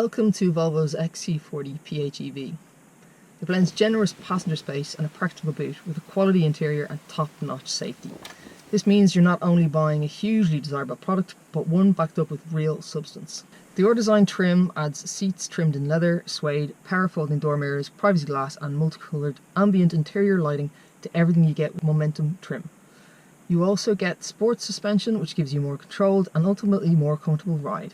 Welcome to Volvo's XC40 PHEV. It blends generous passenger space and a practical boot with a quality interior and top-notch safety. This means you're not only buying a hugely desirable product, but one backed up with real substance. The Design trim adds seats trimmed in leather, suede, power folding door mirrors, privacy glass and multicoloured ambient interior lighting to everything you get with Momentum trim. You also get sports suspension, which gives you more controlled and ultimately more comfortable ride.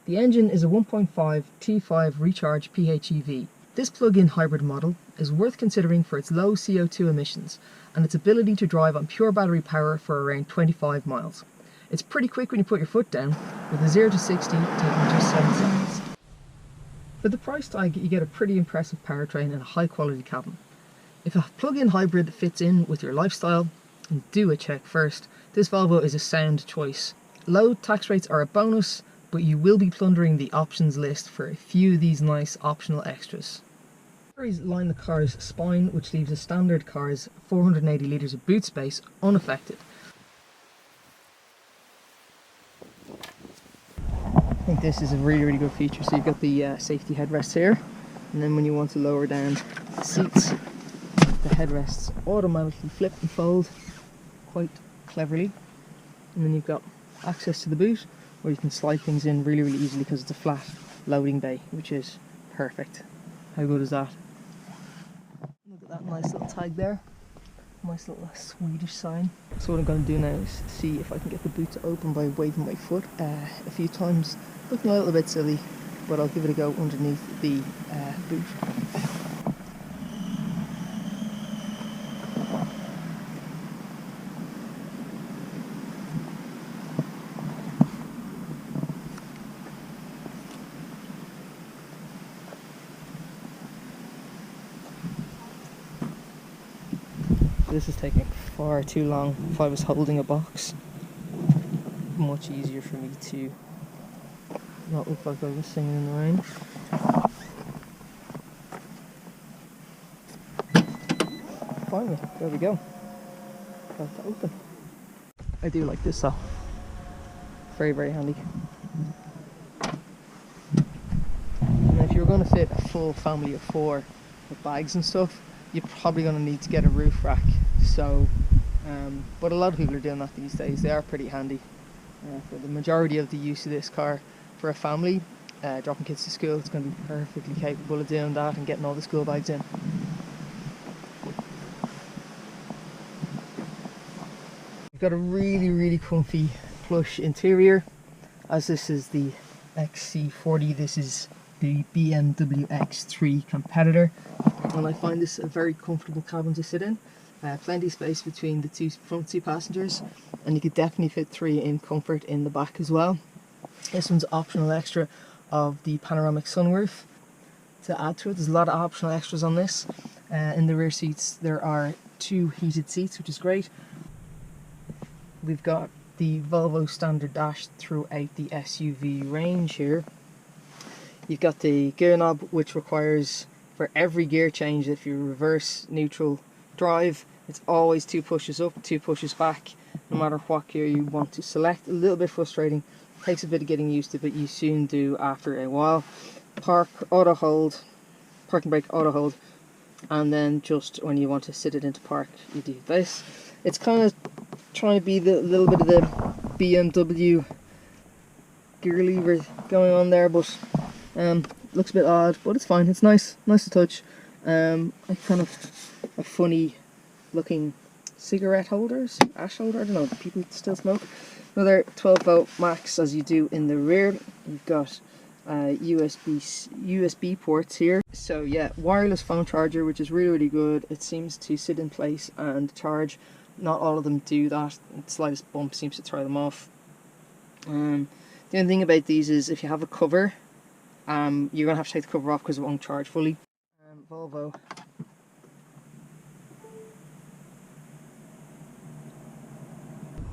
The engine is a 1.5 T5 recharge PHEV. This plug-in hybrid model is worth considering for its low CO2 emissions and its ability to drive on pure battery power for around 25 miles. It's pretty quick when you put your foot down, with a 0 to 60 taking just 7 seconds. For the price tag, you get a pretty impressive powertrain and a high quality cabin. If a plug-in hybrid fits in with your lifestyle, and do a check first, this Volvo is a sound choice. Low tax rates are a bonus, but you will be plundering the options list for a few of these nice optional extras. Batteries line the car's spine, which leaves a standard car's 480 litres of boot space unaffected. I think this is a really good feature. So you've got the safety headrests here, and then when you want to lower down the seats, the headrests automatically flip and fold quite cleverly, and then you've got access to the boot, where you can slide things in really easily because it's a flat loading bay, which is perfect. How good is that? Look at that nice little tag there, nice little Swedish sign. So what I'm going to do now is see if I can get the boot to open by waving my foot a few times, looking a little bit silly, but I'll give it a go underneath the boot. This is taking far too long. If I was holding a box, much easier for me to not look like I was singing in the rain. Finally, there we go. Got it to open. I do like this though. Very handy. And if you're going to fit a full family of 4 with bags and stuff, you're probably going to need to get a roof rack. So, but a lot of people are doing that these days. They are pretty handy. For the majority of the use of this car for a family, dropping kids to school, it's going to be perfectly capable of doing that and getting all the school bags in. You've got a really comfy plush interior. As this is the XC40, this is the BMW X3 competitor, and I find this a very comfortable cabin to sit in. Plenty of space between the 2 front seat passengers, and you could definitely fit 3 in comfort in the back as well. This one's optional extra of the panoramic sunroof. To add to it, there's a lot of optional extras on this. In the rear seats there are 2 heated seats, which is great. We've got the Volvo standard dash throughout the SUV range here. You've got the gear knob, which requires for every gear change, if you reverse, neutral, drive, it's always 2 pushes up, 2 pushes back, no matter what gear you want to select. A little bit frustrating, takes a bit of getting used to, but you soon do after a while. Parking brake auto hold, and then just when you want to sit it into park, you do this. It's kind of trying to be the little bit of the BMW gear lever going on there, but looks a bit odd, but it's fine. It's nice to touch. Kind of a funny looking cigarette holders, ash holder, I don't know, people still smoke. Another 12 volt max, as you do in the rear. You've got USB ports here. So yeah, wireless phone charger, which is really good. It seems to sit in place and charge. Not all of them do that. The slightest bump seems to throw them off. The only thing about these is if you have a cover, you're going to have to take the cover off because it won't charge fully. Volvo.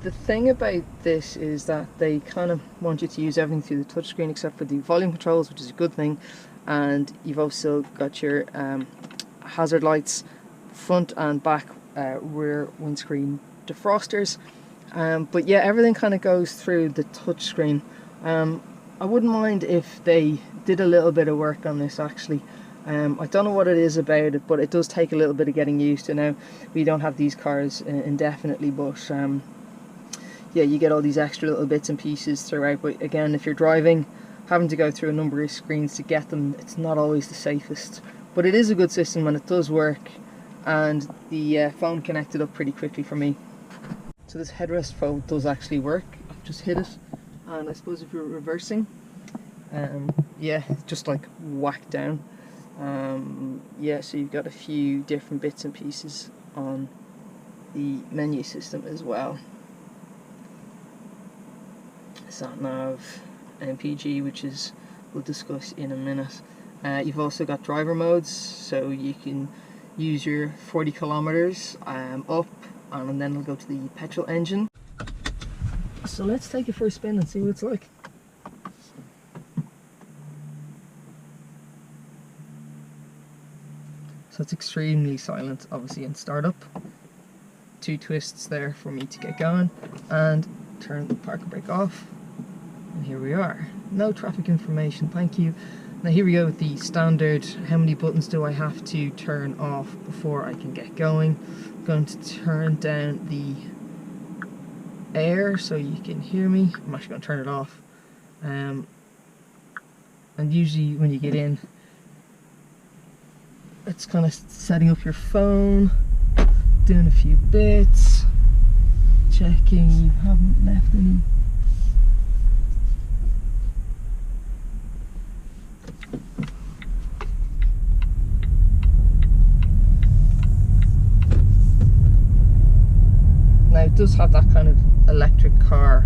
The thing about this is that they kind of want you to use everything through the touchscreen except for the volume controls, which is a good thing. And you've also got your hazard lights, front and back rear windscreen defrosters. But yeah, everything kind of goes through the touchscreen. I wouldn't mind if they did a little bit of work on this actually. I don't know what it is about it, but it does take a little bit of getting used to. Now, we don't have these cars indefinitely, but yeah, you get all these extra little bits and pieces throughout. But again, if you're driving, having to go through a number of screens to get them, it's not always the safest. But it is a good system and it does work, and the phone connected up pretty quickly for me. So this headrest fold does actually work. I've just hit it, and I suppose if you're reversing, yeah, just like whack down. Yeah, so you've got a few different bits and pieces on the menu system as well. Sat nav, MPG, which is we'll discuss in a minute. You've also got driver modes, so you can use your 40 kilometers up, and then it'll go to the petrol engine. So let's take it for a spin and see what it's like. So it's extremely silent, obviously, in startup. 2 twists there for me to get going, and turn the park brake off. And here we are. No traffic information, thank you. Now here we go with the standard, how many buttons do I have to turn off before I can get going. I'm going to turn down the air so you can hear me. I'm actually going to turn it off. And usually when you get in, it's kind of setting up your phone, doing a few bits, checking you haven't left any. Now it does have that kind of electric car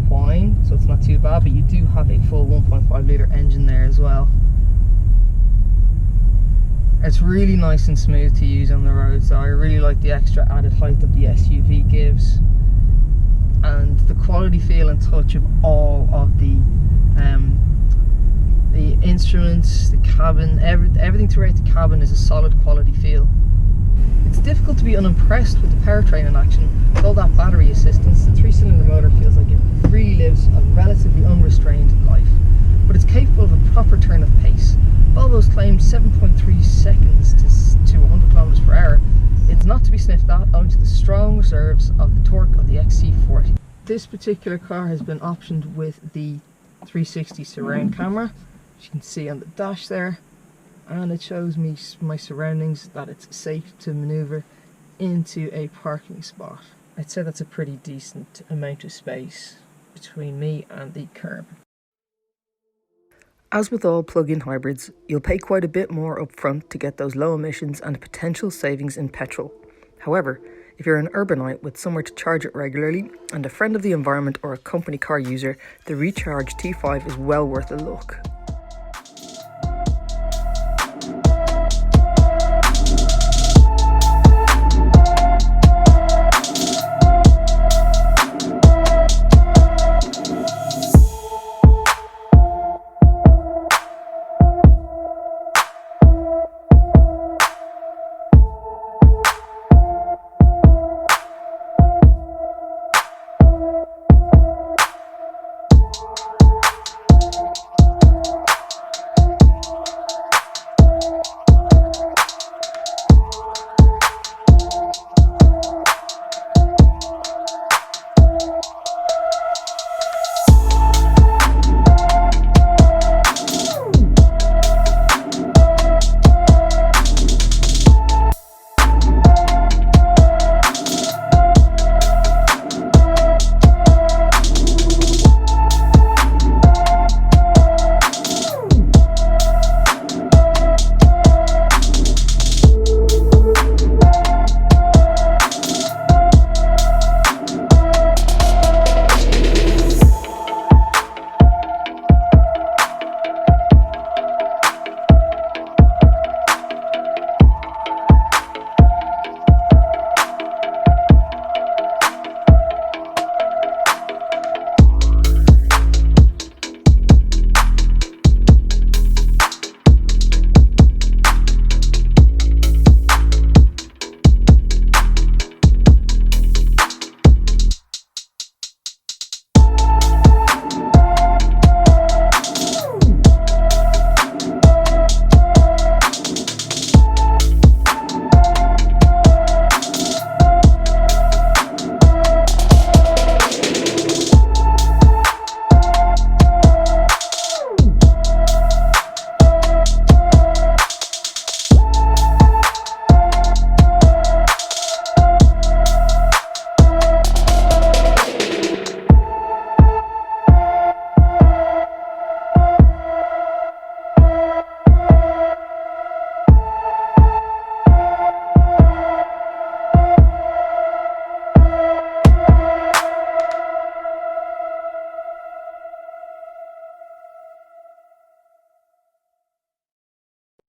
whine, so it's not too bad, but you do have a full 1.5 litre engine there as well. It's really nice and smooth to use on the road, so I really like the extra added height that the SUV gives, and the quality, feel and touch of all of the instruments, the cabin, everything throughout the cabin is a solid quality feel. It's difficult to be unimpressed with the powertrain in action. With all that battery assistance, the 3-cylinder motor feels like it really lives a relatively unrestrained life, but it's capable of a proper turn of pace. Volvo's claimed 7.3 seconds to 100 km per hour. It's not to be sniffed at owing to the strong reserves of the torque of the XC40. This particular car has been optioned with the 360 surround camera, which you can see on the dash there, and it shows me my surroundings, that it's safe to maneuver into a parking spot. I'd say that's a pretty decent amount of space between me and the curb. As with all plug-in hybrids, you'll pay quite a bit more upfront to get those low emissions and potential savings in petrol. However, if you're an urbanite with somewhere to charge it regularly and a friend of the environment or a company car user, the recharged T5 is well worth a look.